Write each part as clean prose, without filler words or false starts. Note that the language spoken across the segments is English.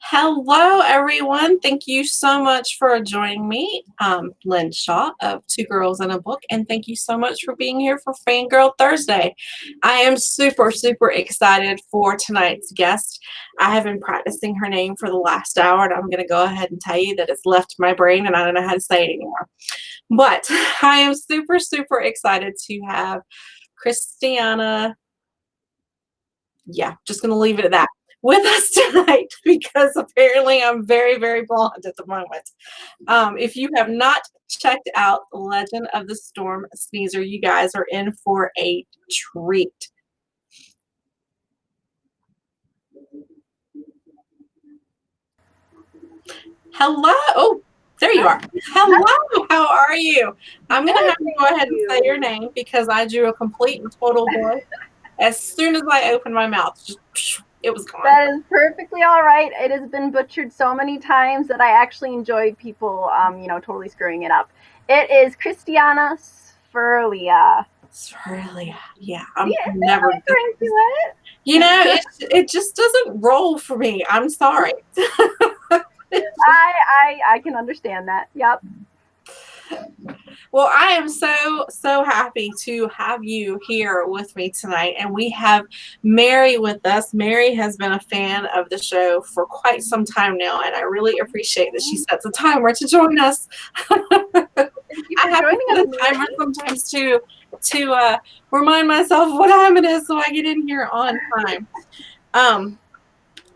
Hello, everyone. Thank you so much for joining me, Lynn Shaw of Two Girls and a Book, and thank you so much for being here for Fangirl Thursday. I am super, super excited for tonight's guest. I have been practicing her name for the last hour, and I'm going to go ahead and tell you that it's left my brain and I don't know how to say it anymore. But I am super, super excited to have Kristiana. Yeah, just going to leave it at that with us tonight because apparently I'm very, very blonde at the moment. If you have not checked out Legend of the Storm Sneezer, you guys are in for a treat. Hello. Oh, there you are. Hello. How are you? I'm going to have to go ahead and say your name because I drew a complete and total blank. As soon as I opened my mouth, just it was gone. That is perfectly all right. It has been butchered so many times that I actually enjoy people, totally screwing it up. It is Kristiana Sfirlea. Sfirlea. Yeah, I'm Yeah, never. into it. It just doesn't roll for me. I'm sorry. I can understand that. Yep. Well, I am so happy to have you here with me tonight, and we have Mary with us. Mary has been a fan of the show for quite some time now, and I really appreciate that she sets a timer to join us. Thank you for I have to joining set us, a timer sometimes to remind myself what time it is so I get in here on time.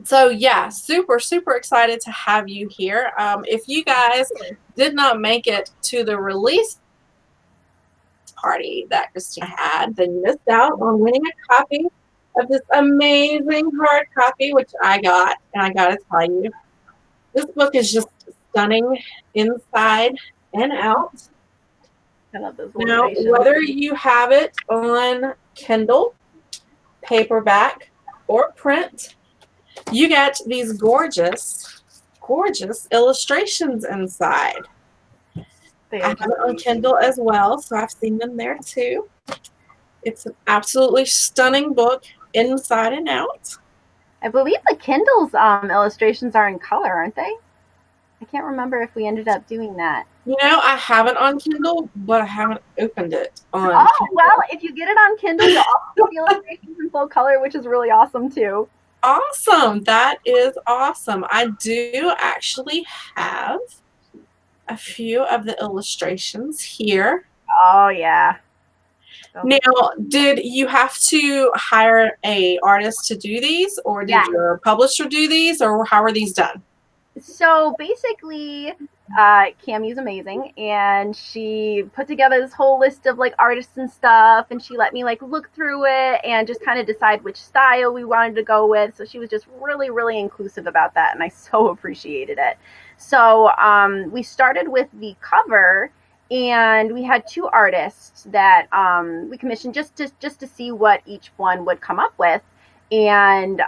So yeah, super, super excited to have you here. If you guys did not make it to the release party that Kristiana had, then you missed out on winning a copy of this amazing hard copy, which I got. And I gotta tell you, this book is just stunning inside and out. I love those Now, illustrations. whether you have it on Kindle, paperback, or print, you get these gorgeous, gorgeous illustrations inside. I have it on Kindle as well, so I've seen them there too. It's an absolutely stunning book inside and out. I believe the Kindle's illustrations are in color, aren't they? I can't remember if we ended up doing that. You know, I have it on Kindle, but I haven't opened it on Oh, Kindle. well, if you get it on Kindle, you'll also get the illustrations in full color, which is really awesome too. Awesome. That is awesome. I do actually have a few of the illustrations here. Oh, yeah. Now, did you have to hire a artist to do these, or did your publisher do these, or how are these done? So basically, Cammy's amazing, and she put together this whole list of like artists and stuff, and she let me like look through it and just kind of decide which style we wanted to go with. So she was just really, really inclusive about that, and I so appreciated it. So we started with the cover, and we had two artists that we commissioned just to see what each one would come up with. And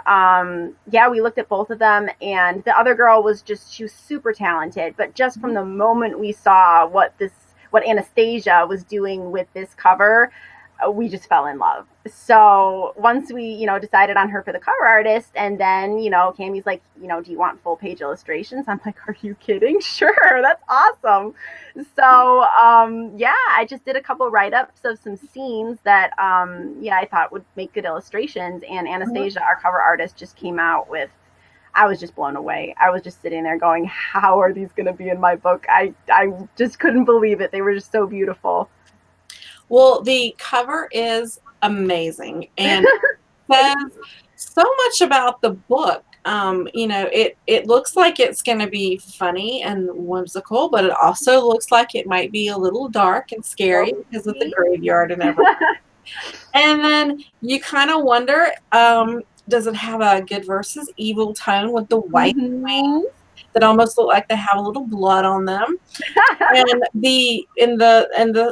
we looked at both of them, and the other girl was super talented, but just from the moment we saw what Anastasia was doing with this cover, we just fell in love. So once we decided on her for the cover artist, and then Cammy's like, do you want full page illustrations? I'm like, are you kidding? Sure, that's awesome. So I just did a couple write-ups of some scenes that I thought would make good illustrations, and Anastasia, our cover artist, just came out with, I was just blown away. I was just sitting there going, how are these going to be in my book? I just couldn't believe it. They were just so beautiful. Well, the cover is amazing and says so much about the book. It looks like it's going to be funny and whimsical, but it also looks like it might be a little dark and scary because of the graveyard and everything. And then you kind of wonder, does it have a good versus evil tone with the white wings that almost look like they have a little blood on them? And the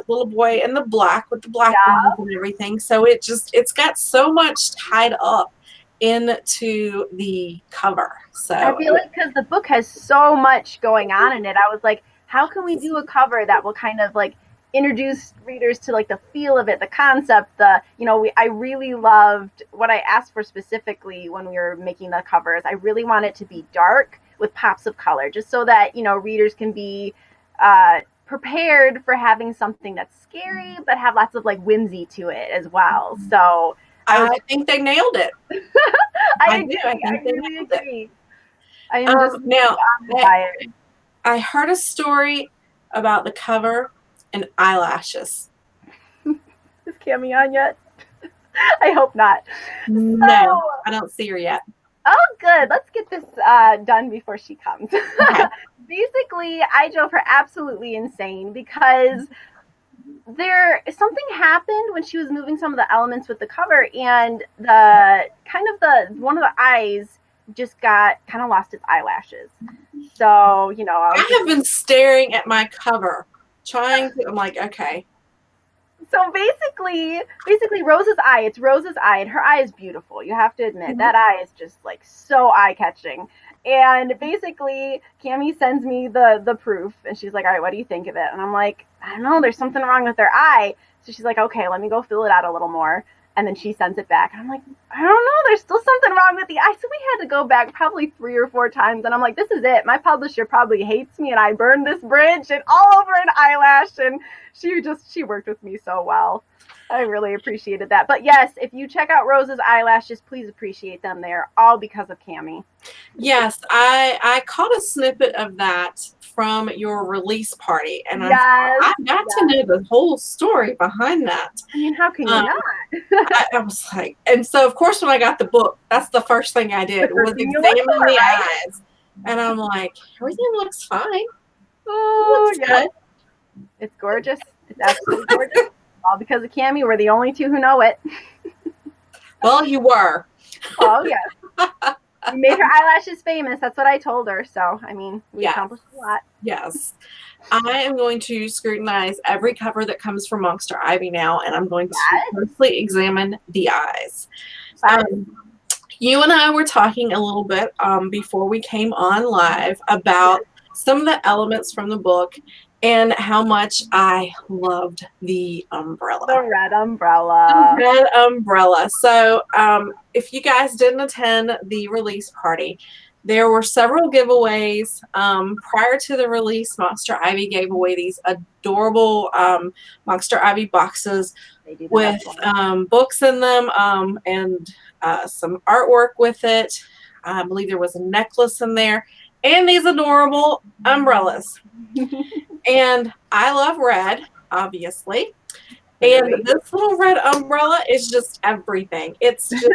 little boy in the black with the black wings and everything. So it's got so much tied up into the cover. So I feel like because the book has so much going on in it, I was like, how can we do a cover that will kind of like introduce readers to like the feel of it, the concept, I really loved what I asked for specifically when we were making the covers. I really want it to be dark with pops of color, just so that, readers can be prepared for having something that's scary, but have lots of like whimsy to it as well. So I think they nailed it. I agree. I think they really nailed agree. it. I am just Now, by it. I heard a story about the cover and eyelashes. Is Cammy on yet? I hope not. No, I don't see her yet. Oh, good. Let's get this done before she comes. Okay. Basically, I drove her absolutely insane because something happened when she was moving some of the elements with the cover, and one of the eyes just got kind of lost its eyelashes. So, I have been staring at my cover, I'm like, okay. So basically Rose's eye, it's Rose's eye, and her eye is beautiful. You have to admit, that eye is just like so eye-catching. And basically, Cammy sends me the proof, and she's like, all right, what do you think of it? And I'm like, I don't know, there's something wrong with their eye. So she's like, okay, let me go fill it out a little more. And then she sends it back. And I'm like, I don't know, there's still something wrong with the eye. So we had to go back probably 3 or 4 times. And I'm like, this is it. My publisher probably hates me, and I burned this bridge and all over an eyelash. And she worked with me so well. I really appreciated that. But yes, if you check out Rose's eyelashes, please appreciate them. They're all because of Cammy. Yes, I caught a snippet of that from your release party, and I got to know the whole story behind that. I mean, how can you not? I was like, and so of course when I got the book, that's the first thing I did was examine the eyes, and I'm like, everything looks fine. Oh yeah, it's gorgeous. It's absolutely gorgeous. All because of Cammy. We're the only 2 who know it. Well, you were. Oh yeah. We made her eyelashes famous. That's what I told her. So, I mean, we accomplished a lot. Yes. I am going to scrutinize every cover that comes from Monster Ivy now, and I'm going to closely examine the eyes. You and I were talking a little bit before we came on live about some of the elements from the book and how much I loved the umbrella. The red umbrella. The red umbrella. So if you guys didn't attend the release party, there were several giveaways. Prior to the release, Monster Ivy gave away these adorable Monster Ivy boxes with books in them and some artwork with it. I believe there was a necklace in there and these adorable umbrellas. And I love red, obviously. And this little red umbrella is just everything. It's just,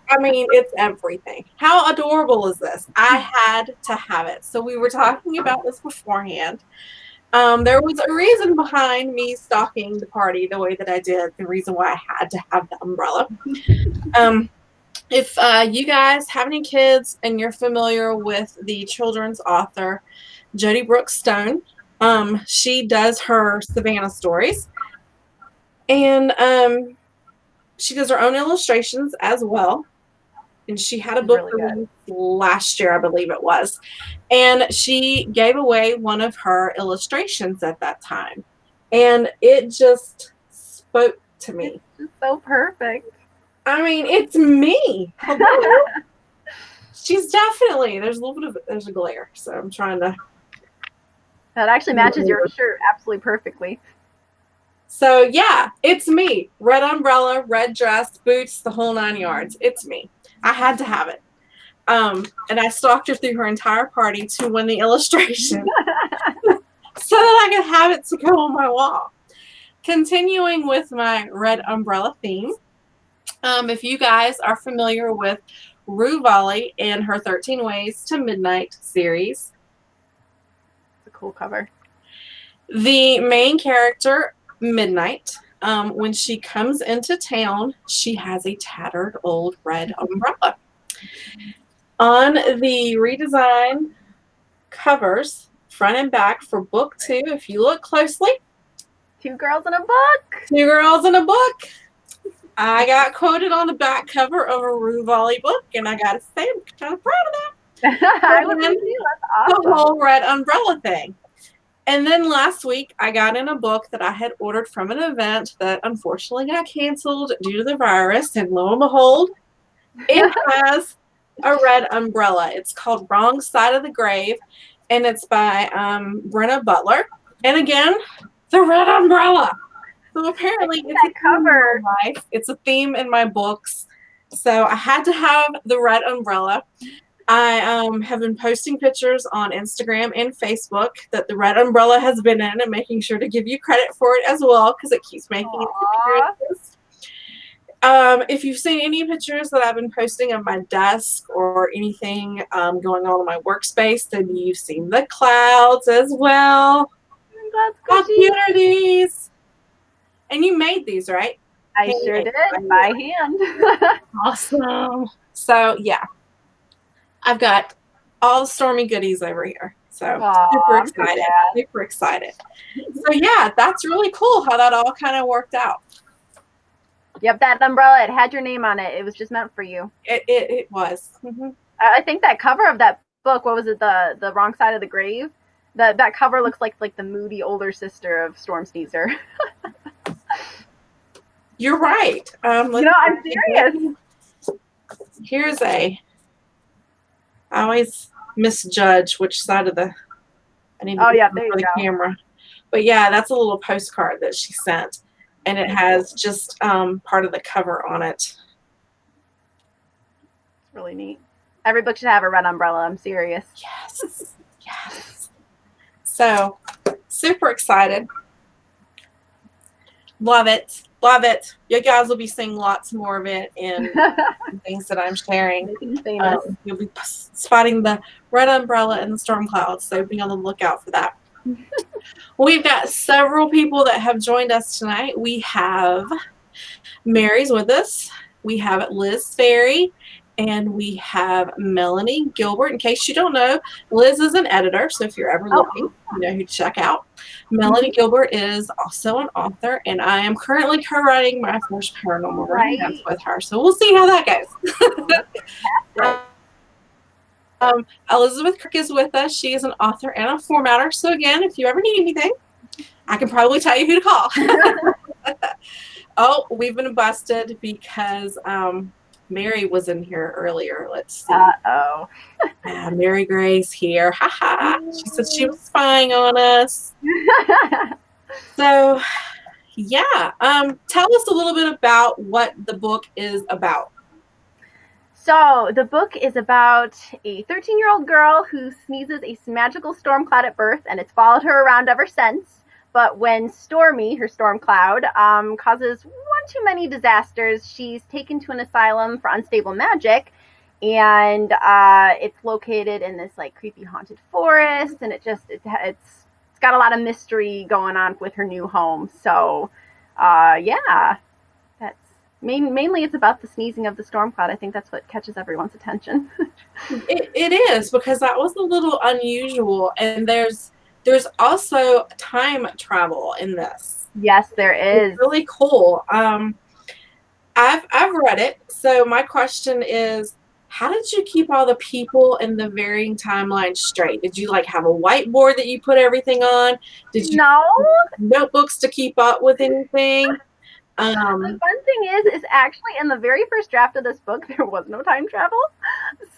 I mean, it's everything. How adorable is this? I had to have it. So we were talking about this beforehand. There was a reason behind me stalking the party the way that I did, the reason why I had to have the umbrella. If you guys have any kids and you're familiar with the children's author, Jody Brooks Stone, she does her Savannah stories. And she does her own illustrations as well. And she had a book released last year, I believe it was. And she gave away one of her illustrations at that time. And it just spoke to me. It's so perfect. I mean, it's me. She's definitely, there's a glare. So I'm trying to. That actually matches your shirt absolutely perfectly. So yeah, it's me. Red umbrella, red dress, boots, the whole 9 yards. It's me. I had to have it. And I stalked her through her entire party to win the illustration so that I could have it to go on my wall. Continuing with my red umbrella theme, if you guys are familiar with Rue Volley and her 13 Ways to Midnight series. It's a cool cover. The main character, Midnight, when she comes into town, she has a tattered old red umbrella. On the redesigned covers, front and back for book 2, if you look closely. 2 girls in a book. 2 girls in a book. I got quoted on the back cover of a Rue Volley book, and I gotta say, I'm kind of proud of that. I would too. That's awesome. The whole red umbrella thing. And then last week, I got in a book that I had ordered from an event that unfortunately got canceled due to the virus. And lo and behold, it has a red umbrella. It's called Wrong Side of the Grave, and it's by Brenna Butler. And again, the red umbrella. So apparently, it's a That theme in cover. my life. It's a theme in my books. So I had to have the red umbrella. I have been posting pictures on Instagram and Facebook that the red umbrella has been in, and making sure to give you credit for it as well because it keeps making its Aww. appearances. If you've seen any pictures that I've been posting of my desk or anything going on in my workspace, then you've seen the clouds as well. That's How cushy. cute are these? And you made these, right? I sure Handmade did, by you. by hand. Awesome. So yeah, I've got all the Stormy goodies over here. So super Aw, I'm so excited. glad. Super excited. So yeah, that's really cool how that all kind of worked out. Yep, that umbrella, it had your name on it. It was just meant for you. It was. Mm-hmm. I think that cover of that book, what was it, the Wrong Side of the Grave? That cover looks like the moody older sister of Storm Sneezer. You're right. I'm serious. Here's I always misjudge which side of I need to Oh be yeah, there for you the go. camera. But yeah, that's a little postcard that she sent, and it has just part of the cover on it. It's really neat. Every book should have a red umbrella. I'm serious. Yes, yes. So super excited. Love it. Love it. You guys will be seeing lots more of it in things that I'm sharing. Making famous. You'll be spotting the red umbrella and the storm clouds, so be on the lookout for that. We've got several people that have joined us tonight. We have Mary's with us. We have Liz Ferry, and we have Melanie Gilbert. In case you don't know, Liz is an editor, so if you're ever looking, you know who to check out. Melanie Gilbert is also an author, and I am currently co-writing my first paranormal romance with her, so we'll see how that goes. Elizabeth Kirk is with us. She is an author and a formatter, so again, if you ever need anything, I can probably tell you who to call. Oh, we've been busted because Mary was in here earlier. Let's see. Uh-oh. Mary Gray's here. Ha ha. She said she was spying on us. So, yeah. Tell us a little bit about what the book is about. So, the book is about a 13-year-old girl who sneezes a magical storm cloud at birth, and it's followed her around ever since. But when Stormy, her storm cloud, causes one too many disasters, she's taken to an asylum for unstable magic, and it's located in this like creepy haunted forest, and it's got a lot of mystery going on with her new home. So, yeah, that's mainly it's about the sneezing of the storm cloud. I think that's what catches everyone's attention. It is, because that was a little unusual, and there's also time travel in this. Yes, there is. It's really cool. I've read it, so my question is, how did you keep all the people in the varying timelines straight? Did you like have a whiteboard that you put everything on? Did you No. notebooks to keep up with anything? The fun thing is actually in the very first draft of this book, there was no time travel.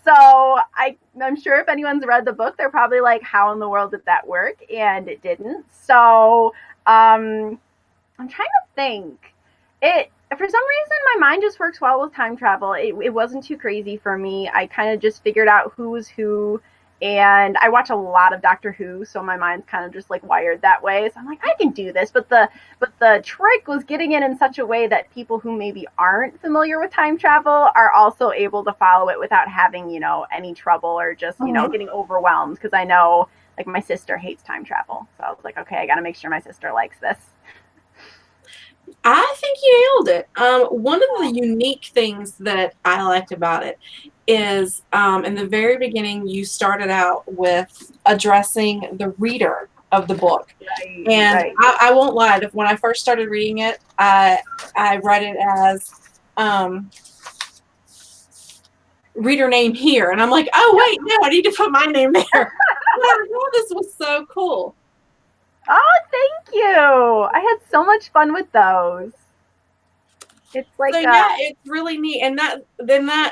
So I'm sure if anyone's read the book, they're probably like, how in the world did that work? And it didn't. So I'm trying to think. For some reason, my mind just works well with time travel. It wasn't too crazy for me. I kind of just figured out who was who. And I watch a lot of Doctor Who, so my mind's kind of just like wired that way. So I'm like, I can do this. But the trick was getting it in such a way that people who maybe aren't familiar with time travel are also able to follow it without having, any trouble or just, getting overwhelmed. Because I know, like, my sister hates time travel. So I was like, okay, I got to make sure my sister likes this. I think you nailed it. One of the unique things that I liked about it is in the very beginning, you started out with addressing the reader of the book. Right, And right. I won't lie, when I first started reading it, I read it as reader name here. And I'm like, oh, wait, no, I need to put my name there. I thought this was so cool. Oh, thank you. I had so much fun with those. It's So like yeah, it's really neat. And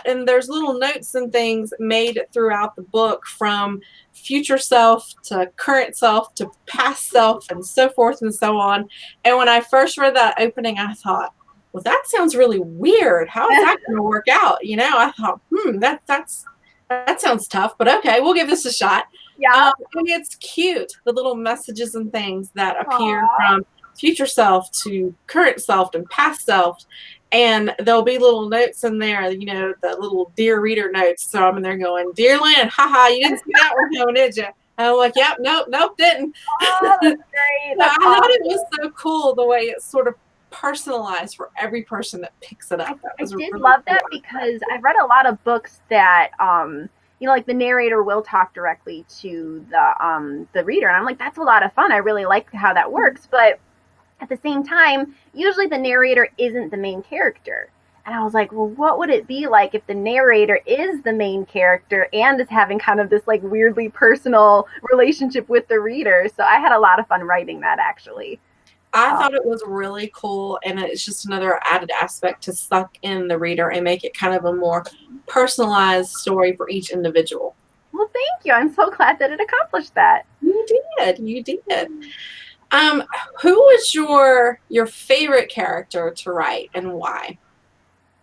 and there's little notes and things made throughout the book from future self to current self to past self and so forth and so on. And when I first read that opening, I thought, well, that sounds really weird. How is that going to work out? I thought, that sounds tough, but okay, we'll give this a shot. yeah. And it's cute, the little messages and things that appear Aw. from future self to current self and past self, and there'll be little notes in there, the little dear reader notes. So I'm in there going, "Dear Lynn, haha, you didn't see that one coming, did you?" And I'm like, "Yep, nope, didn't." Oh, that's great. So I That's thought it was awesome. so cool the way it's sort of personalized for every person that picks it up. That I was did really love cool. that because I've read a lot of books that like the narrator will talk directly to the reader, and I'm like, that's a lot of fun. I really like how that works, but at the same time, usually the narrator isn't the main character. And I was like, well, what would it be like if the narrator is the main character and is having kind of this like weirdly personal relationship with the reader? So I had a lot of fun writing that actually. I Um, thought it was really cool, and it's just another added aspect to suck in the reader and make it kind of a more personalized story for each individual. well, thank you. I'm so glad that it accomplished that. You did. Um, who was your favorite character to write and why?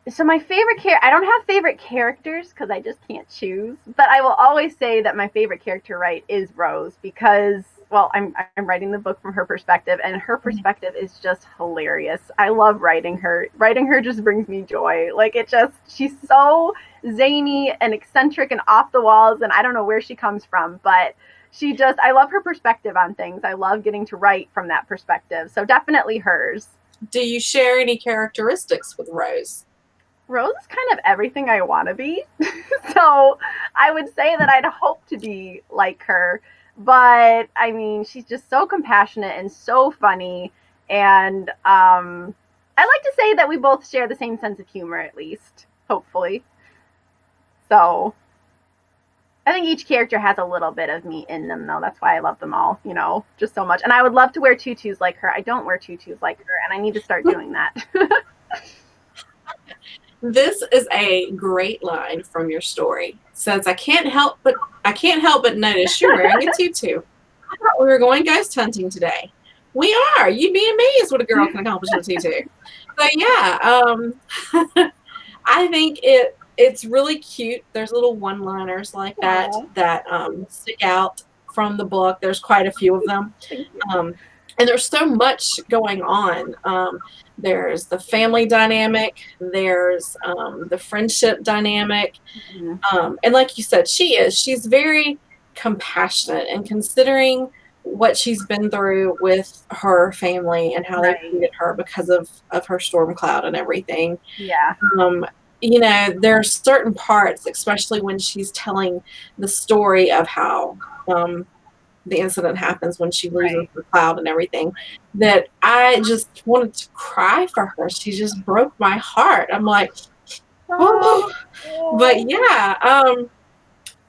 So my favorite I don't have favorite characters because I just can't choose, but I will always say that my favorite character right is Rose because well, I'm writing the book from her perspective, and her perspective is just hilarious. I love writing her. Writing her just brings me joy. Like she's so zany and eccentric and off the walls, and I don't know where she comes from, but I love her perspective on things. I love getting to write from that perspective. So definitely hers. Do you share any characteristics with Rose? Rose is kind of everything I want to be. So I would say that I'd hope to be like her. But I mean, she's just so compassionate and so funny. And I like to say that we both share the same sense of humor, at least, hopefully. So I think each character has a little bit of me in them, though. That's why I love them all, just so much. And I would love to wear tutus like her. I don't wear tutus like her, and I need to start doing that. This is a great line from your story. It says, I can't help but notice you're wearing a tutu. I thought we were going ghost hunting today. We are. You'd be amazed what a girl can accomplish with a tutu. So yeah, I think it's really cute. There's little one-liners like that Aww, that stick out from the book. There's quite a few of them. thank you. And there's so much going on. There's the family dynamic, there's the friendship dynamic. Mm-hmm. And like you said, she's very compassionate and considering what she's been through with her family and how they Right. treated her because of her storm cloud and everything. Yeah. Um, there are certain parts, especially when she's telling the story of how the incident happens when she loses Right. the cloud and everything, that I just wanted to cry for her. She just broke my heart. I'm like, Oh, oh, but yeah.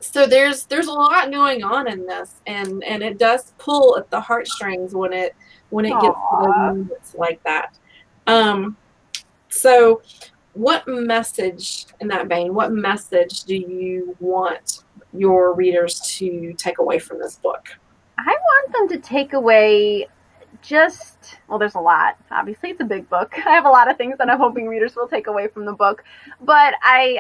So there's a lot going on in this, and it does pull at the heartstrings when it gets to those aw. moments like that. Um, so what message in that vein? What message do you want your readers to take away from this book? I want them to take away well, there's a lot. Obviously, it's a big book. I have a lot of things that I'm hoping readers will take away from the book. But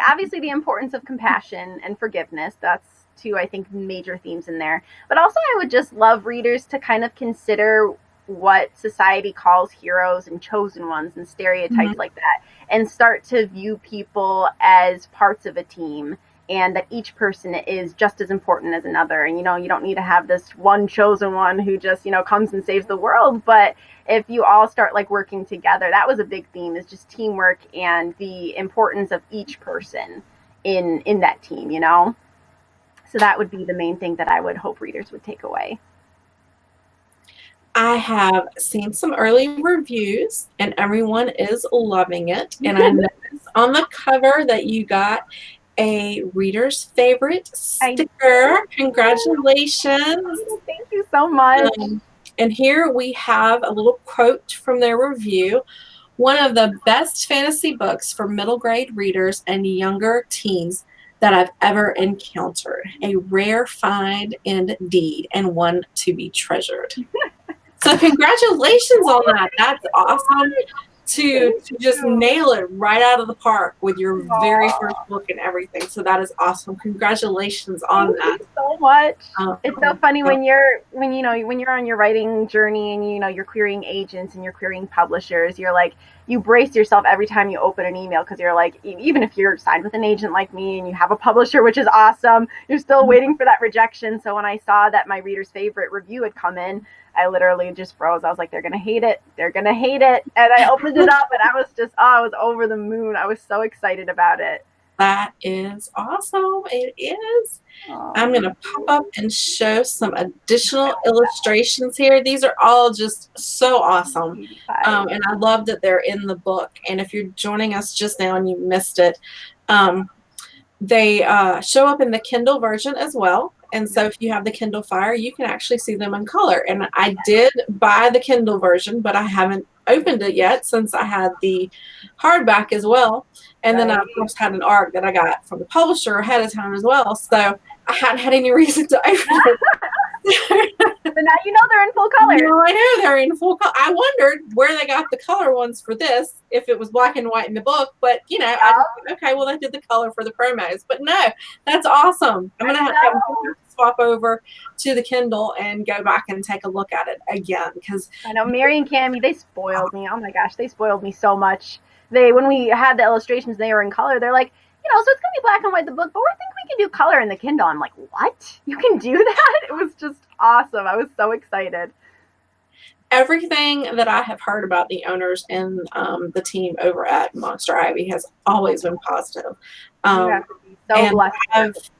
obviously, the importance of compassion and forgiveness. That's two, I think, major themes in there. But also, I would just love readers to kind of consider what society calls heroes and chosen ones and stereotypes like that, and start to view people as parts of a team, and that each person is just as important as another. And you don't need to have this one chosen one who just comes and saves the world, but if you all start like working together. That was a big theme, is just teamwork and the importance of each person in that team. So that would be the main thing that I would hope readers would take away. I have seen some early reviews and everyone is loving it. And I noticed on the cover that you got a reader's favorite I sticker. Congratulations. thank you so much. Um, And here we have a little quote from their review. One of the best fantasy books for middle grade readers and younger teens that I've ever encountered. A rare find indeed, and one to be treasured. So congratulations on that. That's awesome to Thank just you. nail it right out of the park with your very first Aw. book and everything. So that is awesome. Congratulations on Thank that. you so much. It's so funny So when you're on your writing journey and you're querying agents and you're querying publishers, you're like you brace yourself every time you open an email because you're like even if you're signed with an agent like me and you have a publisher which is awesome, you're still waiting for that rejection. So when I saw that my reader's favorite review had come in, I literally just froze. I was like, they're gonna hate it. They're gonna hate it. And I opened it up and I was just I was over the moon. I was so excited about it. that is awesome. It is. I'm Oh, going to pop up and show some additional illustrations here. These are all just so awesome. And I love that they're in the book. And if you're joining us just now and you missed it, they show up in the Kindle version as well. And so if you have the Kindle Fire, you can actually see them in color. And I did buy the Kindle version, but I haven't opened it yet since I had the hardback as well. And then I, of course, had an ARC that I got from the publisher ahead of time as well. So I hadn't had any reason to open it. But now you know they're in full color. No, I know they're in full color. I wondered where they got the color ones for this, if it was black and white in the book. But, you know, I just thought, okay, well, they did the color for the promos. But no, that's awesome. I'm going to have to swap over to the Kindle and go back and take a look at it again. Because I know Mary and Cammy, they spoiled me. Oh my gosh, they spoiled me so much. They when we had the illustrations, they were in color. They're like, so it's gonna be black and white the book, but we think we can do color in the Kindle. I'm like, what? You can do that? It was just awesome. I was so excited. everything that I have heard about the owners and the team over at Monster Ivy has always been positive. You have to be so And blessed.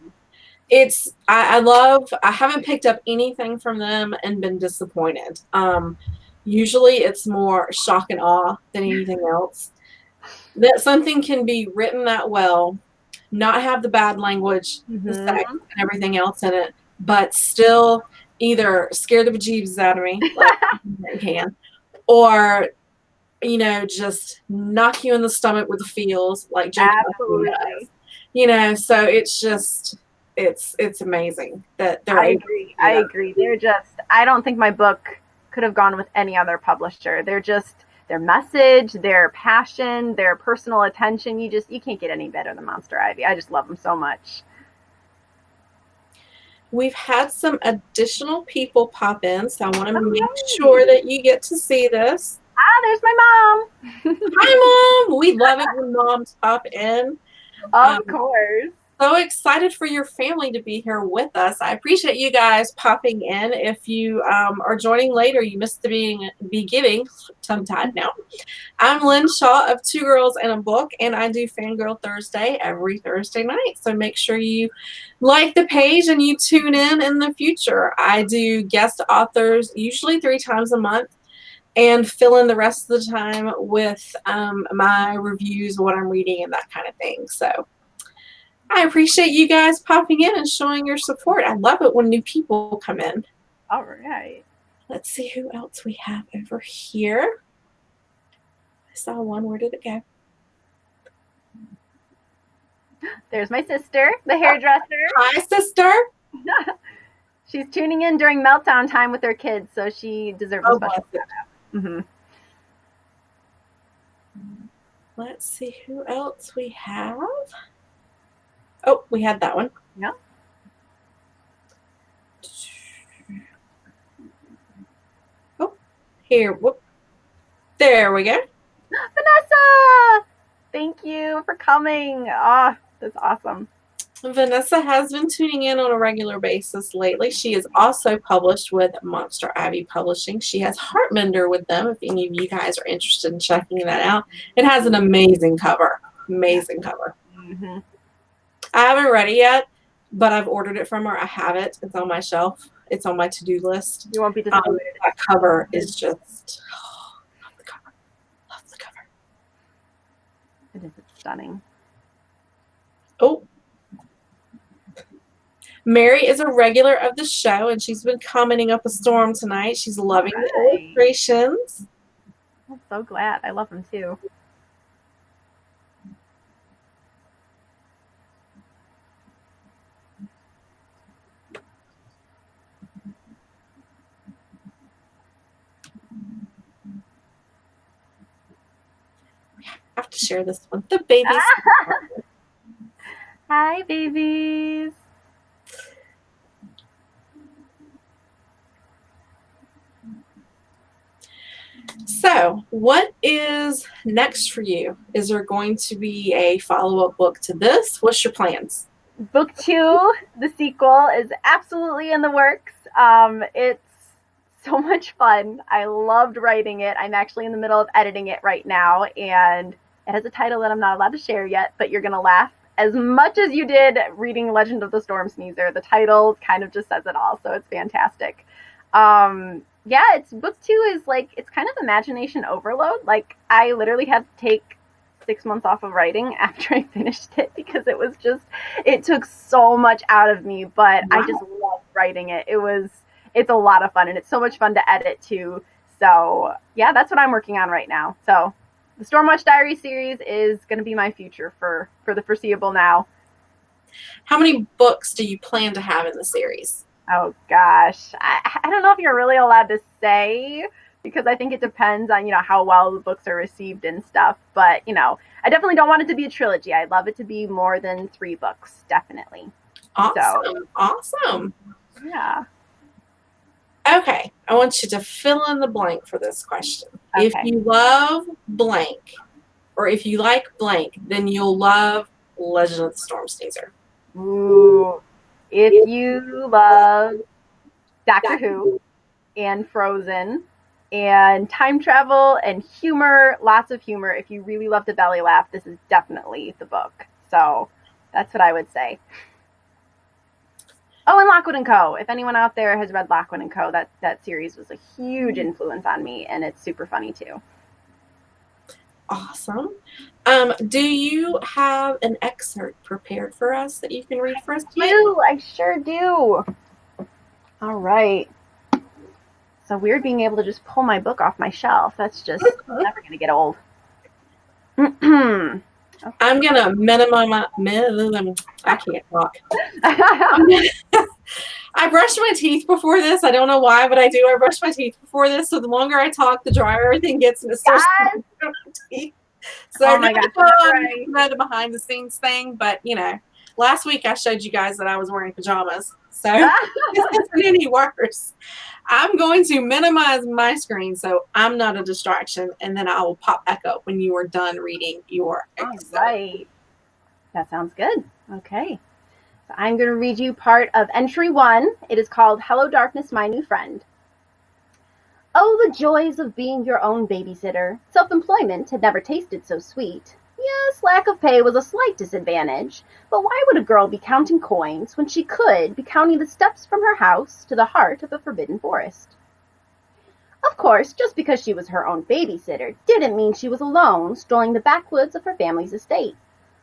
I love, I haven't picked up anything from them and been disappointed. Usually it's more shock and awe than anything else. That something can be written that well, not have the bad language, the sex, Mm-hmm. and everything else in it, but still either scare the bejeebs out of me, like it can, or just knock you in the stomach with the feels, like Joe Campion does. Absolutely. So it's just it's amazing that they're I able agree. to do I that. agree. I don't think my book could have gone with any other publisher. Their message, their passion, their personal attention. You can't get any better than Monster Ivy. I just love them so much. We've had some additional people pop in, so I want to make Oh, sure that you get to see this. there's my mom. Hi, Mom. We love it when moms pop in. Um, Of course. so excited for your family to be here with us. I appreciate you guys popping in. If you are joining later, you missed the beginning. Tongue-tied now. I'm Lynn Shaw of Two Girls and a Book, and I do Fangirl Thursday every Thursday night. So make sure you like the page and you tune in the future. I do guest authors usually 3 times a month and fill in the rest of the time with my reviews, what I'm reading, and that kind of thing. So I appreciate you guys popping in and showing your support. I love it when new people come in. All right. Let's see who else we have over here. I saw one. Where did it go? There's my sister, the hairdresser. Hi, sister. She's tuning in during meltdown time with her kids, so she deserves a special shout out. Mm-hmm. Let's see who else we have. Oh, we had that one. Yeah. Oh, here. Whoop. There we go. Vanessa! Thank you for coming. That's awesome. Vanessa has been tuning in on a regular basis lately. She is also published with Monster Ivy Publishing. She has Heartmender with them, if any of you guys are interested in checking that out. It has an amazing cover. Amazing cover. Mm-hmm. I haven't read it yet, but I've ordered it from her. I have it. It's on my shelf. It's on my to-do list. You won't be disappointed. That cover is just... love the cover. Love the cover. It is stunning. Oh. Mary is a regular of the show, and she's been commenting up a storm tonight. She's loving the illustrations. I'm so glad. I love them too. I have to share this one. The babies. Hi, babies. So, what is next for you? Is there going to be a follow-up book to this? What's your plans? Book 2, the sequel, is absolutely in the works. It's so much fun. I loved writing it. I'm actually in the middle of editing it right now, and it has a title that I'm not allowed to share yet, but you're going to laugh as much as you did reading Legend of the Storm Sneezer. The title kind of just says it all, so it's fantastic. Yeah, it's book 2 is like, it's kind of imagination overload. Like, I literally had to take 6 months off of writing after I finished it because it was just, it took so much out of me, but wow. I just loved writing it. It's a lot of fun, and it's so much fun to edit too. So yeah, that's what I'm working on right now. So the Stormwatch Diary series is going to be my future for the foreseeable now. How many books do you plan to have in the series? Oh gosh, I don't know if you're really allowed to say, because I think it depends on, how well the books are received and stuff. But, I definitely don't want it to be a trilogy. I'd love it to be more than 3 books, definitely. Awesome. Awesome. Yeah. Okay, I want you to fill in the blank for this question. Okay. If you love blank, or if you like blank, then you'll love Legend of the Storm Sneezer. Ooh. If you love Doctor Who and Frozen and time travel and humor, lots of humor, if you really love to belly laugh, this is definitely the book. So that's what I would say. Oh, and Lockwood & Co. If anyone out there has read Lockwood & Co., that series was a huge influence on me, and it's super funny too. Awesome. Do you have an excerpt prepared for us that you can read for us? I sure do. All right. So weird being able to just pull my book off my shelf. That's just never going to get old. Okay. I'm going to minimize I can't talk. I brushed my teeth before this. I don't know why, but I do. I brush my teeth before this, so the longer I talk, the drier everything gets, and it starts to my teeth. So oh my gosh, that's a behind the scenes thing, but last week I showed you guys that I was wearing pajamas, so this isn't any worse. I'm going to minimize my screen so I'm not a distraction, and then I will pop back up when you are done reading your excerpt. All right. That sounds good. Okay. So I'm going to read you part of entry 1. It is called Hello Darkness, My New Friend. Oh, the joys of being your own babysitter. Self-employment had never tasted so sweet. Yes, lack of pay was a slight disadvantage, but why would a girl be counting coins when she could be counting the steps from her house to the heart of a forbidden forest? Of course, just because she was her own babysitter didn't mean she was alone, strolling the backwoods of her family's estate.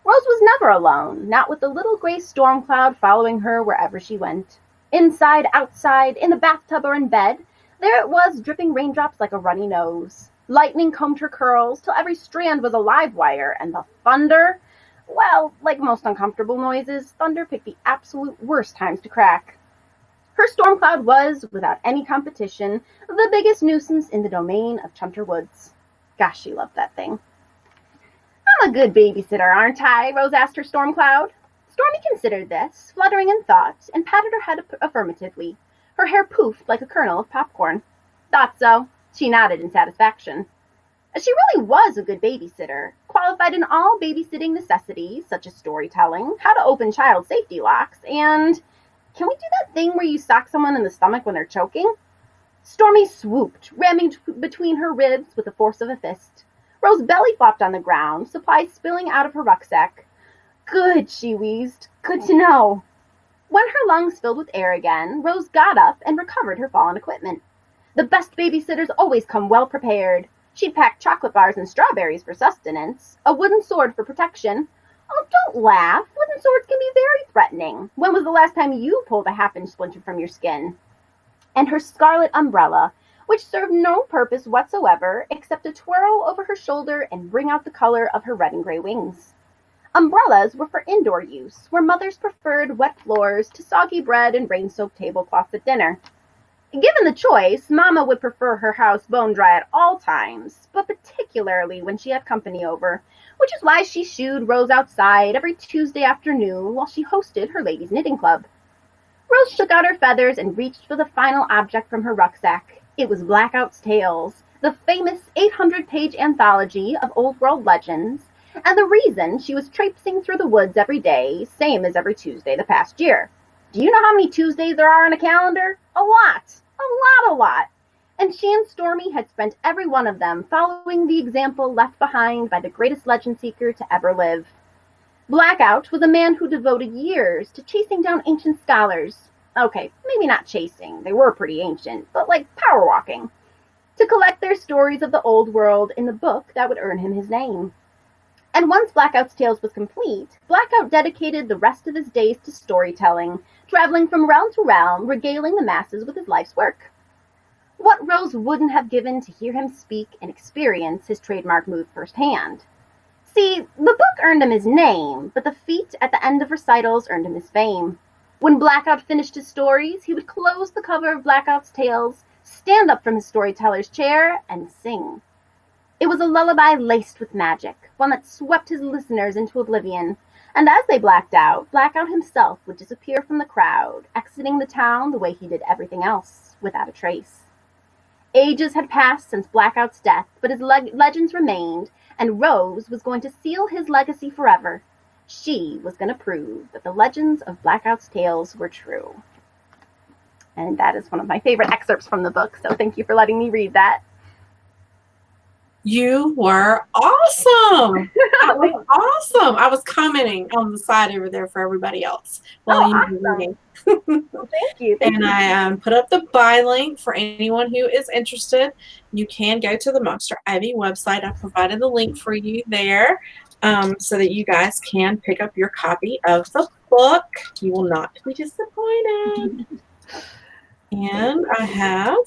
Rose was never alone, not with the little gray storm cloud following her wherever she went. Inside, outside, in the bathtub or in bed, there it was, dripping raindrops like a runny nose. Lightning combed her curls till every strand was a live wire, and the thunder, well, like most uncomfortable noises, thunder picked the absolute worst times to crack. Her storm cloud was, without any competition, the biggest nuisance in the domain of Chunter Woods. Gosh, she loved that thing. I'm a good babysitter, aren't I? Rose asked her storm cloud. Stormy considered this, fluttering in thought, and patted her head affirmatively. Her hair poofed like a kernel of popcorn. Thought so. She nodded in satisfaction. She really was a good babysitter, qualified in all babysitting necessities, such as storytelling, how to open child safety locks, and... Can we do that thing where you sock someone in the stomach when they're choking? Stormy swooped, ramming between her ribs with the force of a fist. Rose belly flopped on the ground, supplies spilling out of her rucksack. Good, she wheezed. Good to know. When her lungs filled with air again, Rose got up and recovered her fallen equipment. The best babysitters always come well prepared. She'd packed chocolate bars and strawberries for sustenance, a wooden sword for protection. Oh, don't laugh. Wooden swords can be very threatening. When was the last time you pulled a half-inch splinter from your skin? And her scarlet umbrella, which served no purpose whatsoever except to twirl over her shoulder and bring out the color of her red and gray wings. Umbrellas were for indoor use, where mothers preferred wet floors to soggy bread and rain-soaked tablecloths at dinner. Given the choice, Mama would prefer her house bone dry at all times, but particularly when she had company over, which is why she shooed Rose outside every Tuesday afternoon while she hosted her ladies' knitting club. Rose shook out her feathers and reached for the final object from her rucksack. It was Blackout's Tales, the famous 800-page anthology of Old World legends, and the reason she was traipsing through the woods every day, same as every Tuesday the past year. Do you know how many Tuesdays there are on a calendar? A lot. A lot. And she and Stormy had spent every one of them following the example left behind by the greatest legend seeker to ever live. Blackout was a man who devoted years to chasing down ancient scholars. Okay, maybe not chasing, they were pretty ancient, but like power walking. To collect their stories of the old world in the book that would earn him his name. And once Blackout's Tales was complete, Blackout dedicated the rest of his days to storytelling, traveling from realm to realm, regaling the masses with his life's work. What Rose wouldn't have given to hear him speak and experience his trademark move firsthand. See, the book earned him his name, but the feat at the end of recitals earned him his fame. When Blackout finished his stories, he would close the cover of Blackout's Tales, stand up from his storyteller's chair, and sing. It was a lullaby laced with magic, one that swept his listeners into oblivion, and as they blacked out, Blackout himself would disappear from the crowd, exiting the town the way he did everything else, without a trace. Ages had passed since Blackout's death, but his legends remained, and Rose was going to seal his legacy forever. She was going to prove that the legends of Blackout's Tales were true. And that is one of my favorite excerpts from the book, so thank you for letting me read that. You were awesome. That was awesome. I was commenting on the side over there for everybody else while you were reading. Well, thank you. And I put up the buy link for anyone who is interested. You can go to the Monster Ivy website. I provided the link for you there so that you guys can pick up your copy of the book. You will not be disappointed. And I have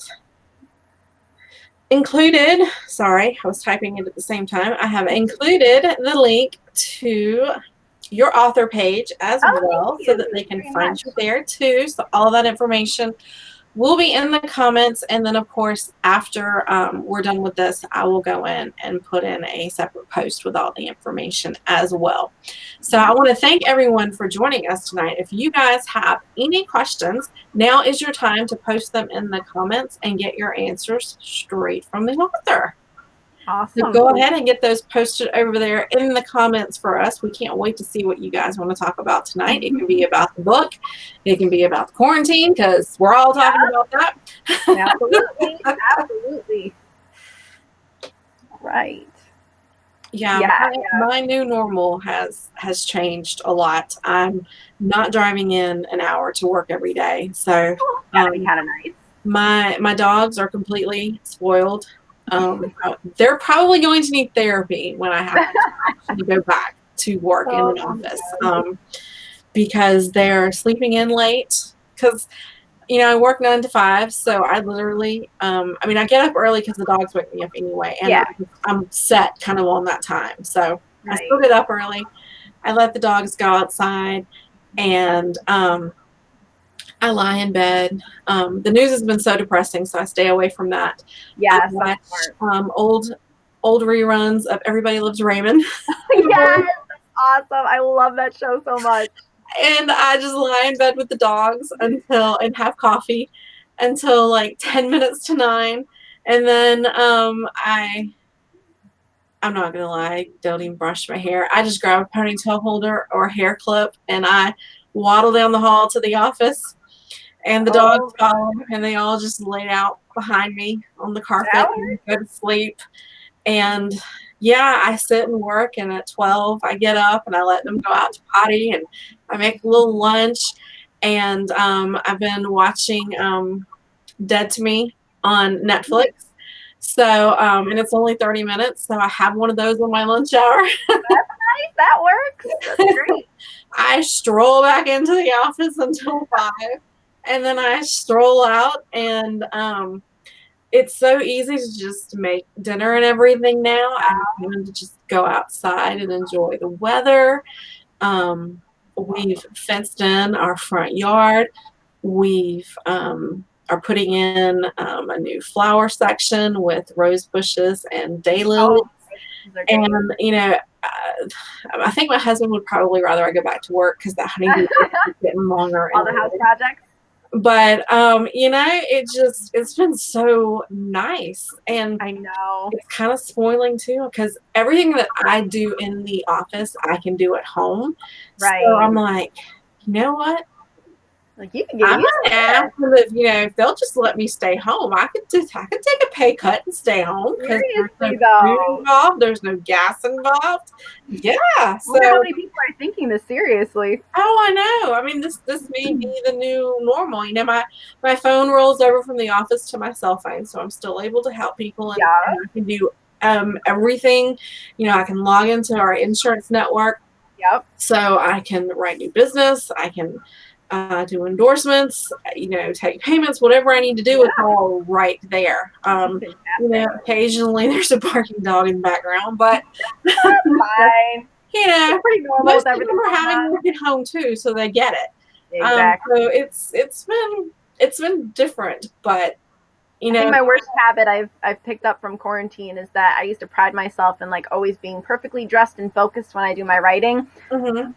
included, sorry, I was typing it at the same time. I have included the link to your author page as well so that they can find you there too. So all that information will be in the comments. And then, of course, after we're done with this, I will go in and put in a separate post with all the information as well. So I want to thank everyone for joining us tonight. If you guys have any questions, now is your time to post them in the comments and get your answers straight from the author. Awesome. So go ahead and get those posted over there in the comments for us. We can't wait to see what you guys want to talk about tonight. It can be about the book. It can be about the quarantine because we're all talking about that. Absolutely. Absolutely. Right. Yeah, my new normal has changed a lot. I'm not driving in an hour to work every day. So that'd be kind of nice. My dogs are completely spoiled. They're probably going to need therapy when I have to actually go back to work in the office because they're sleeping in late. Because, you know, I work 9 to 5, so I literally, I get up early because the dogs wake me up anyway, and I'm set kind of on that time. So I still get up early. I let the dogs go outside, and I lie in bed. The news has been so depressing, so I stay away from that. Yeah, I watch old reruns of Everybody Loves Raymond. Yes, that's awesome. I love that show so much. And I just lie in bed with the dogs and have coffee until like 10 minutes to 9. And then I'm not gonna lie, don't even brush my hair. I just grab a ponytail holder or a hair clip and I waddle down the hall to the office. And the dogs follow, and they all just lay out behind me on the carpet and go to sleep. And yeah, I sit and work, and at 12, I get up and I let them go out to potty, and I make a little lunch. And I've been watching Dead to Me on Netflix. So, and it's only 30 minutes, so I have one of those on my lunch hour. That's nice. That works. That's great. I stroll back into the office until 5, and then I stroll out, and it's so easy to just make dinner and everything now. I want to just go outside and enjoy the weather. We've fenced in our front yard. We've are putting in a new flower section with rose bushes and daylilies. Oh, these are great. And I think my husband would probably rather I go back to work because the honeydew is getting longer All and the house longer. projects. But it's been so nice, and I know. it's kind of spoiling too because everything that I do in the office I can do at home. So Right. I'm like, you know what? Like you can get I'm used gonna to ask it. them if they'll just let me stay home. I could take a pay cut and stay home because there's no Seriously food though. involved, there's no gas involved. Yeah. I wonder how So many people are thinking this seriously. oh, I know. I mean, this may be the new normal. My phone rolls over from the office to my cell phone, so I'm still able to help people, Yeah. and I can do everything. I can log into our insurance network, Yep. so I can write new business. I can do endorsements. Take payments. Whatever I need to do, it's Yeah. all right there. Fantastic. Occasionally there's a barking dog in the background, but Fine. you know, It's pretty normal most with of them everything are going having on. work at home too, so they get it. Exactly. So it's been different, but you I think know, my worst habit I've picked up from quarantine is that I used to pride myself in like always being perfectly dressed and focused when I do my writing. mhm.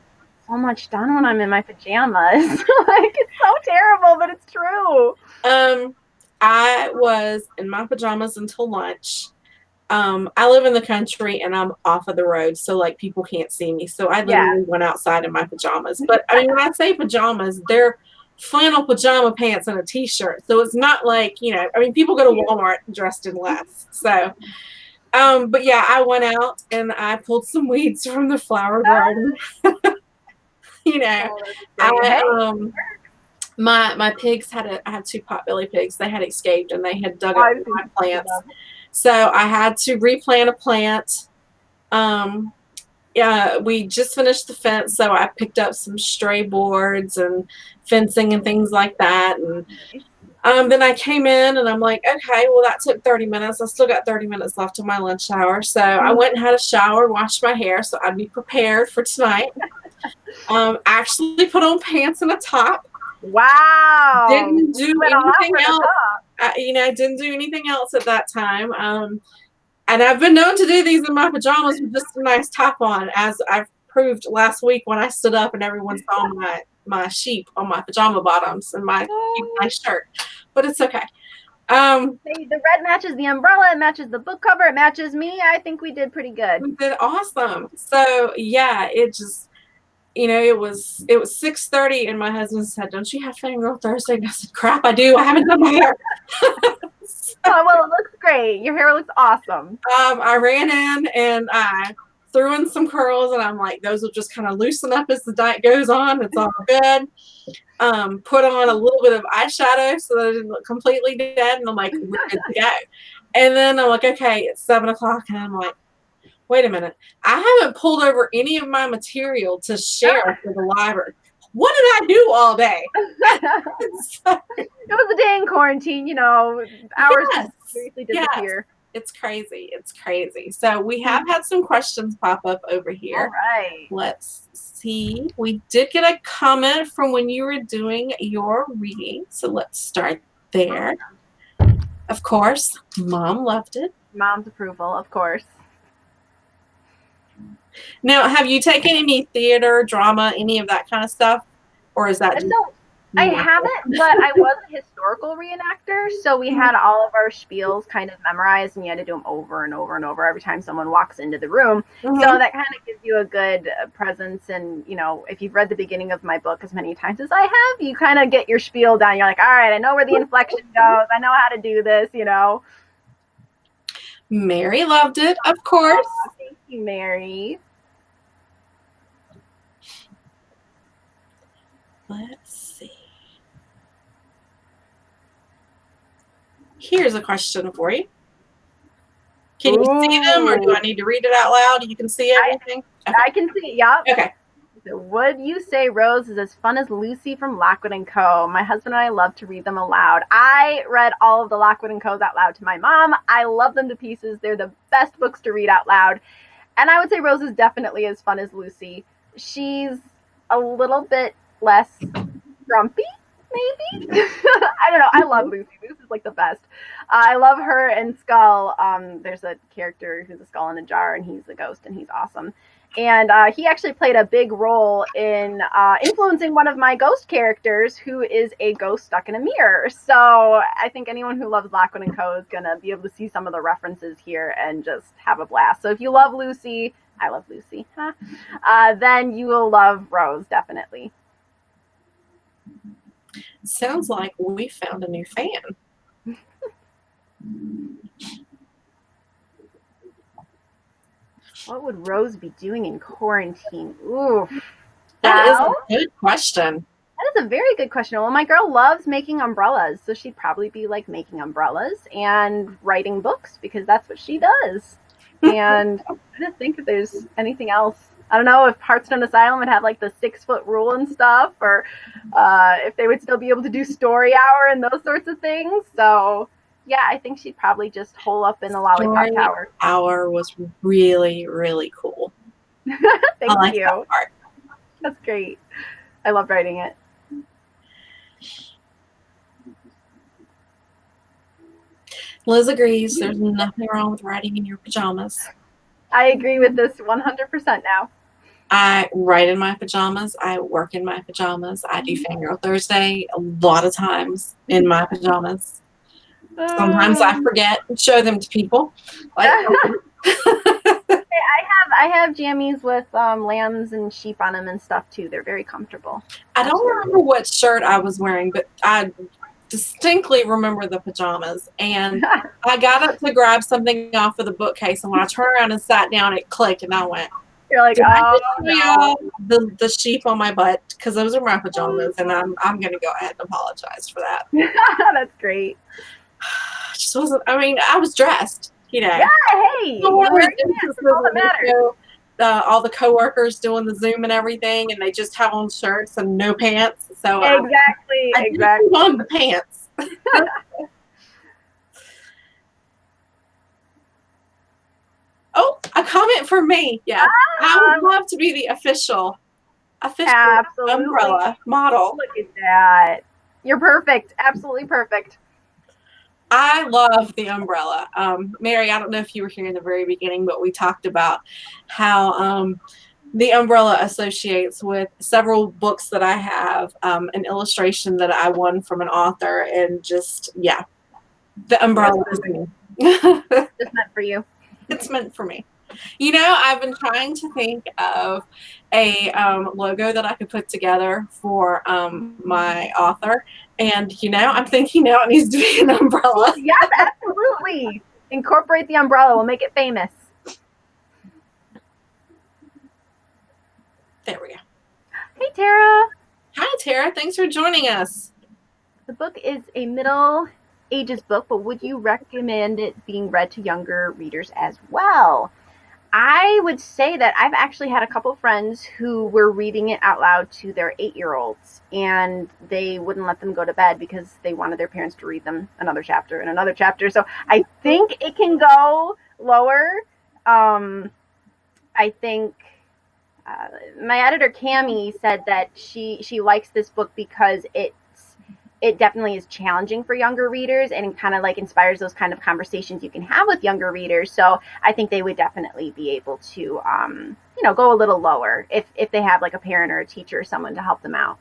So much done when I'm in my pajamas. Like it's so terrible, but it's true. um, I was in my pajamas until lunch. I live in the country and I'm off of the road, so like people can't see me. So I Yeah. literally went outside in my pajamas. But I mean, when I say pajamas, they're flannel pajama pants and a t-shirt. So it's not like, I mean, people go to Walmart dressed in less. So, but yeah, I went out and I pulled some weeds from the flower garden. you know, Oh, that's great. I Hey, my pigs I had two potbelly pigs. They had escaped and they had dug up I've seen my pictures plants. of it. So I had to replant a plant. Um, yeah, we just finished the fence, so I picked up some stray boards and fencing and things like that. And then I came in and I'm like, okay, well, that took 30 minutes. I still got 30 minutes left of my lunch hour. So I went and had a shower, washed my hair so I'd be prepared for tonight. Actually put on pants and a top. Wow. Didn't You do went all out anything for the else. top. Didn't do anything else at that time. And I've been known to do these in my pajamas with just a nice top on, as I've proved last week when I stood up and everyone saw my sheep on my pajama bottoms and my cute nice shirt. But it's okay. Hey, the red matches the umbrella, it matches the book cover, it matches me. I think we did pretty good. We did awesome. So yeah, it was 6:30 and my husband said, "Don't you have Fangirl Thursday?" And I said, "Crap, I do. I haven't done my hair." Oh, well, it looks great. Your hair looks awesome. I ran in and I threw in some curls, and I'm like, those will just kind of loosen up as the night goes on. It's all good. Put on a little bit of eyeshadow so that it didn't look completely dead, and I'm like, we're good to go. And then I'm like, okay, it's 7 o'clock, and I'm like, wait a minute, I haven't pulled over any of my material to share for the library. What did I do all day? So, It was a day in quarantine, hours yes, just seriously yes. disappear. It's crazy. It's crazy. So we have had some questions pop up over All here. right. Let's see. We did get a comment from when you were doing your reading. So let's start there. Of course, Mom loved it. Mom's approval, of course. Now, have you taken any theater, drama, any of that kind of stuff? Or is that just So I more? haven't, but I was a historical reenactor, so we had all of our spiels kind of memorized, and you had to do them over and over and over every time someone walks into the room. Mhm. So that kind of gives you a good presence, and if you've read the beginning of my book as many times as I have, you kind of get your spiel down. You're like, all right, I know where the inflection goes. I know how to do this. Mary loved it, of course. Thank you, Mary. Let's see. Here's a question for you. Can you see them, or do I need to read it out loud? You can see everything? Okay. I can see it. Yep. Okay. So would you say Rose is as fun as Lucy from Lockwood & Co.? My husband and I love to read them aloud. I read all of the Lockwood & Co.'s out loud to my mom. I love them to pieces. They're the best books to read out loud. And I would say Rose is definitely as fun as Lucy. She's a little bit less grumpy, maybe? I don't know. I love Lucy. Lucy's like the best. I love her and Skull. There's a character who's a skull in a jar, and he's a ghost, and he's awesome. And he actually played a big role in influencing one of my ghost characters, who is a ghost stuck in a mirror. So I think anyone who loves Lockwood & Co. is going to be able to see some of the references here and just have a blast. So if you love Lucy, I love Lucy, then you will love Rose, definitely. Sounds like we found a new fan. What would Rose be doing in quarantine? Ooh, that is a good question. That is a very good question. Well, my girl loves making umbrellas, so she'd probably be like making umbrellas and writing books, because that's what she does. And I'm trying to think if there's anything else. I don't know if Heartstone Asylum would have like the 6-foot rule and stuff, or if they would still be able to do story hour and those sorts of things. So yeah, I think she'd probably just hole up in the lollipop tower. Hour was really, really cool. Thank you. That part. That's great. I love writing it. Liz agrees. There's nothing wrong with writing in your pajamas. I agree with this 100% now. I write in my pajamas. I work in my pajamas. I do Fangirl Thursday a lot of times in my pajamas. Sometimes I forget and show them to people. Like, I have jammies with lambs and sheep on them and stuff too. They're very comfortable. I don't remember what shirt I was wearing, but I distinctly remember the pajamas. And I got up to grab something off of the bookcase, and when I turned around and sat down, it clicked, and I went, "You're like, oh no!" The sheep on my butt, because those are my pajamas, and I'm going to go ahead and apologize for that. That's great. Just wasn't. I mean, I was dressed, you know. Yeah, hey, you're wearing pants. That's all that matters. All the coworkers doing the Zoom and everything, and they just have on shirts and no pants. So exactly. I didn't put on the pants. Oh, a comment for me. Yeah, I would love to be the official umbrella model. Look at that. You're perfect. Absolutely perfect. I love the umbrella. Mary, I don't know if you were here in the very beginning, but we talked about how the umbrella associates with several books that I have, an illustration that I won from an author, and just, yeah, the umbrella is me. It's meant for you. It's meant for me. You know, I've been trying to think of a logo that I could put together for my author. And, you know, I'm thinking now it needs to be an umbrella. Yes, absolutely. Incorporate the umbrella. We'll make it famous. There we go. Hey, Tara. Hi, Tara. Thanks for joining us. The book is a middle ages book, but would you recommend it being read to younger readers as well? I would say that I've actually had a couple friends who were reading it out loud to their 8-year-olds, and they wouldn't let them go to bed because they wanted their parents to read them another chapter and another chapter. So I think it can go lower. I think my editor, Cammie, said that she likes this book because it definitely is challenging for younger readers, and it kind of like inspires those kind of conversations you can have with younger readers. So I think they would definitely be able to, go a little lower if they have like a parent or a teacher or someone to help them out.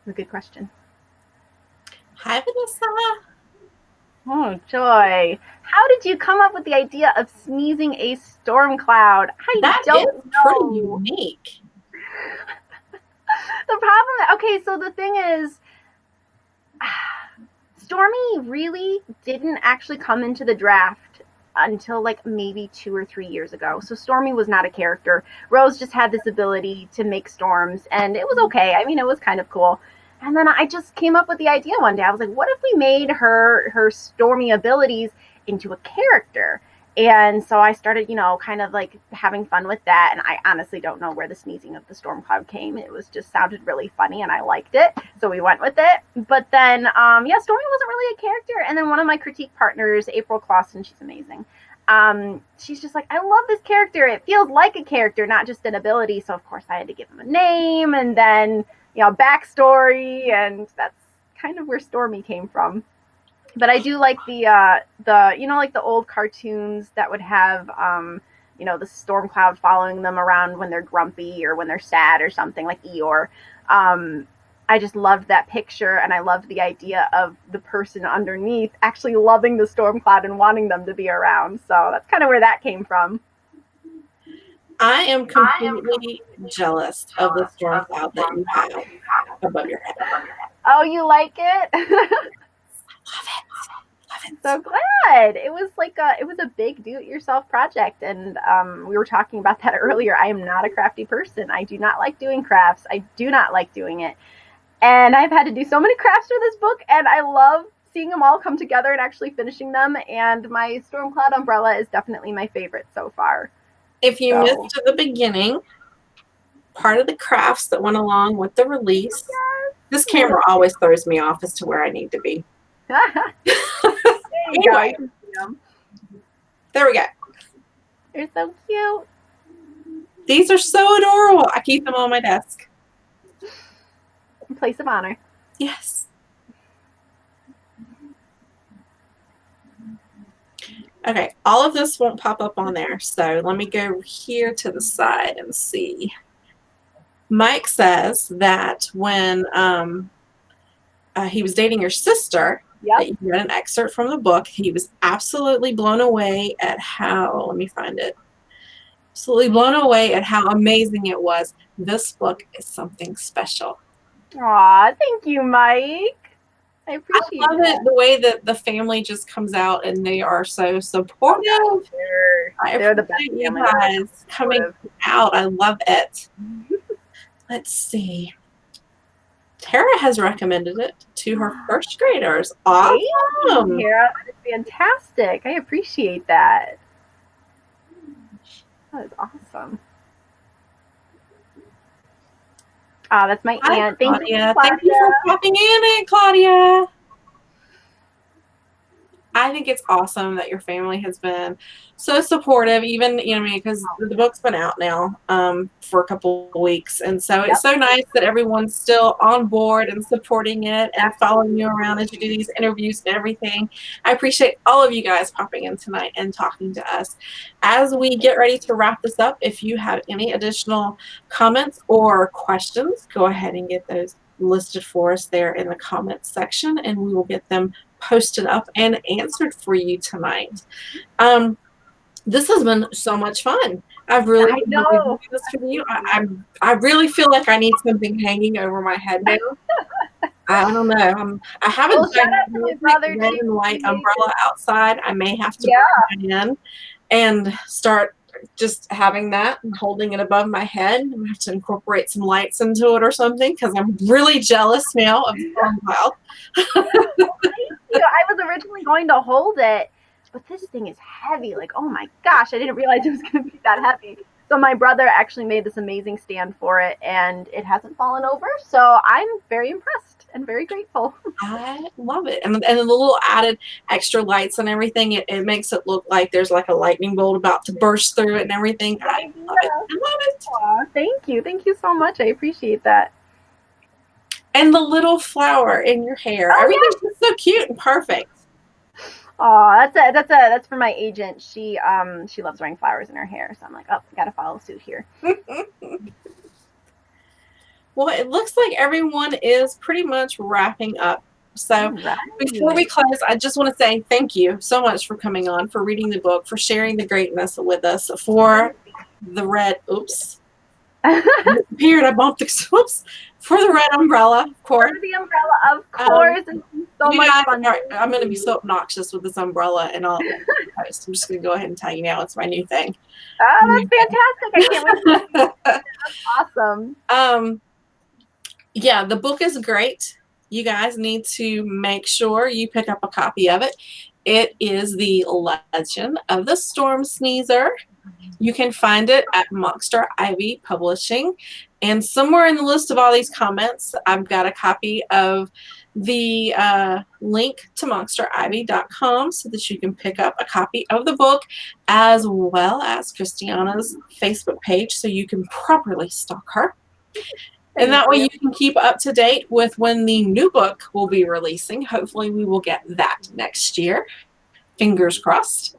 That's a good question. Hi, Vanessa. Oh, Joy. How did you come up with the idea of sneezing a storm cloud? That don't know. Pretty unique. The problem, okay, so the thing is, Stormy really didn't actually come into the draft until like maybe 2 or 3 years ago. So Stormy was not a character. Rose just had this ability to make storms, and it was okay. I mean, it was kind of cool. And then I just came up with the idea one day. I was like, what if we made her Stormy abilities into a character? And so I started, kind of like having fun with that. And I honestly don't know where the sneezing of the storm cloud came. It was just sounded really funny and I liked it. So we went with it. But then, Stormy wasn't really a character. And then one of my critique partners, April Clausen, she's amazing. She's just like, I love this character. It feels like a character, not just an ability. So of course I had to give him a name and then, backstory. And that's kind of where Stormy came from. But I do like like the old cartoons that would have the storm cloud following them around when they're grumpy or when they're sad or something, like Eeyore. I just loved that picture, and I loved the idea of the person underneath actually loving the storm cloud and wanting them to be around. So that's kind of where that came from. I am completely jealous of the storm cloud that you have above your head. Oh, you like it? Love it. So glad. It was a big do-it-yourself project, and we were talking about that earlier. I am not a crafty person. I do not like doing crafts. I do not like doing it, and I've had to do so many crafts for this book, and I love seeing them all come together and actually finishing them. And my storm cloud umbrella is definitely my favorite so far. If you missed the beginning, part of the crafts that went along with the release, this camera always throws me off as to where I need to be. Anyway, there we go. They're so cute. These are so adorable. I keep them on my desk. Place of honor. Yes. Okay, all of this won't pop up on there, so let me go here to the side and see. Mike says that when he was dating your sister, that you read an excerpt from the book, he was absolutely blown away at how, let me find it, absolutely blown away at how amazing it was. This book is something special. Aw, thank you, Mike. I appreciate I love it, the way that the family just comes out and they are so supportive. They're the best you guys coming out. I love it. Let's see. Tara has recommended it to her first graders. Awesome. Tara, that is fantastic. I appreciate that. That is awesome. That's my aunt. Thank you, Claudia. Thank you for popping in, Aunt Claudia. I think it's awesome that your family has been so supportive, even, because the book's been out now for a couple of weeks. And so it's so nice that everyone's still on board and supporting it and following you around as you do these interviews and everything. I appreciate all of you guys popping in tonight and talking to us. As we get ready to wrap this up, if you have any additional comments or questions, go ahead and get those listed for us there in the comments section, and we will get them posted up and answered for you tonight. This has been so much fun. I've really enjoyed doing this for you. I really feel like I need something hanging over my head now. I don't know. I have a gigantic red and white umbrella outside. I may have to bring it in and start just having that and holding it above my head. I'm going to have to incorporate some lights into it or something, because I'm really jealous now of the storm cloud. I was originally going to hold it, but this thing is heavy. Like, oh my gosh, I didn't realize it was going to be that heavy. So my brother actually made this amazing stand for it, and it hasn't fallen over. So I'm very impressed and very grateful. I love it. And the little added extra lights and everything, it makes it look like there's like a lightning bolt about to burst through it and everything. I love it. I love it. Aww, thank you. Thank you so much. I appreciate that. And the little flower in your hair. Everything's just so cute and perfect. Oh, that's for my agent. She loves wearing flowers in her hair, so I'm like, oh, gotta follow suit here. Well, it looks like everyone is pretty much wrapping up. So before we close, I just want to say thank you so much for coming on, for reading the book, for sharing the greatness with us, for the red. Oops. Disappeared. I bumped the whoops. For the red umbrella, of course. For the umbrella, of course. And so much fun. I'm going to be so obnoxious with this umbrella, and I'm just going to go ahead and tell you now it's my new thing. Oh, that's fantastic! I can't wait. That's awesome. Yeah, the book is great. You guys need to make sure you pick up a copy of it. It is The Legend of the Storm Sneezer. You can find it at Monster Ivy Publishing. And somewhere in the list of all these comments, I've got a copy of the link to monsterivy.com so that you can pick up a copy of the book, as well as Kristiana's Facebook page so you can properly stalk her. And Thank that way you. you can keep up to date with when the new book will be releasing. Hopefully we will get that next year. Fingers crossed.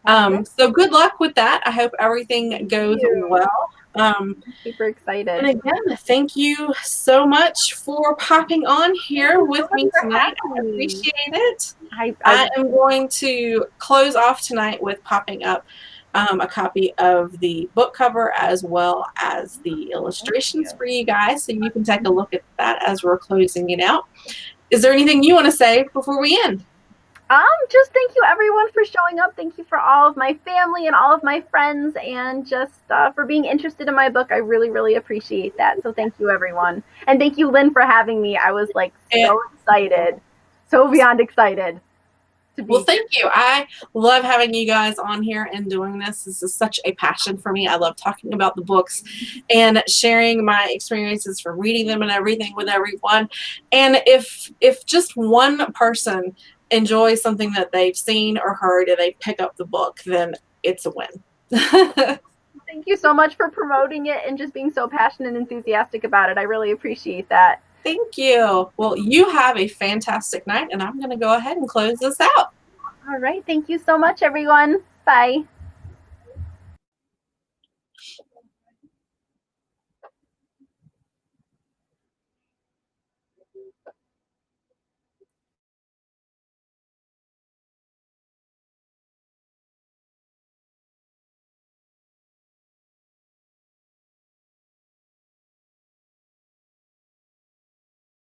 Fantastic. So good luck with that. I hope everything Thank goes you. well. I'm super excited. And again, thank you so much for popping on Thank here you so with much me for tonight. I having me. appreciate it. I I am going to close off tonight with popping up a copy of the book cover as well as the thank illustrations you. for you guys, so you can take a look at that as we're closing it out. Is there anything you want to say before we end? Just thank you everyone for showing up. Thank you for all of my family and all of my friends, and just for being interested in my book. I really, really appreciate that. So thank you everyone, and thank you Lynn for having me. I was like And so excited, so beyond excited to well, be here. thank you. I love having you guys on here and doing this. This is such a passion for me. I love talking about the books and sharing my experiences for reading them and everything with everyone. And if just one person enjoys something that they've seen or heard and they pick up the book, then it's a win. Thank you so much for promoting it and just being so passionate and enthusiastic about it. I really appreciate that. Thank you. Well, you have a fantastic night, and I'm going to go ahead and close this out. All right. Thank you so much, everyone. Bye.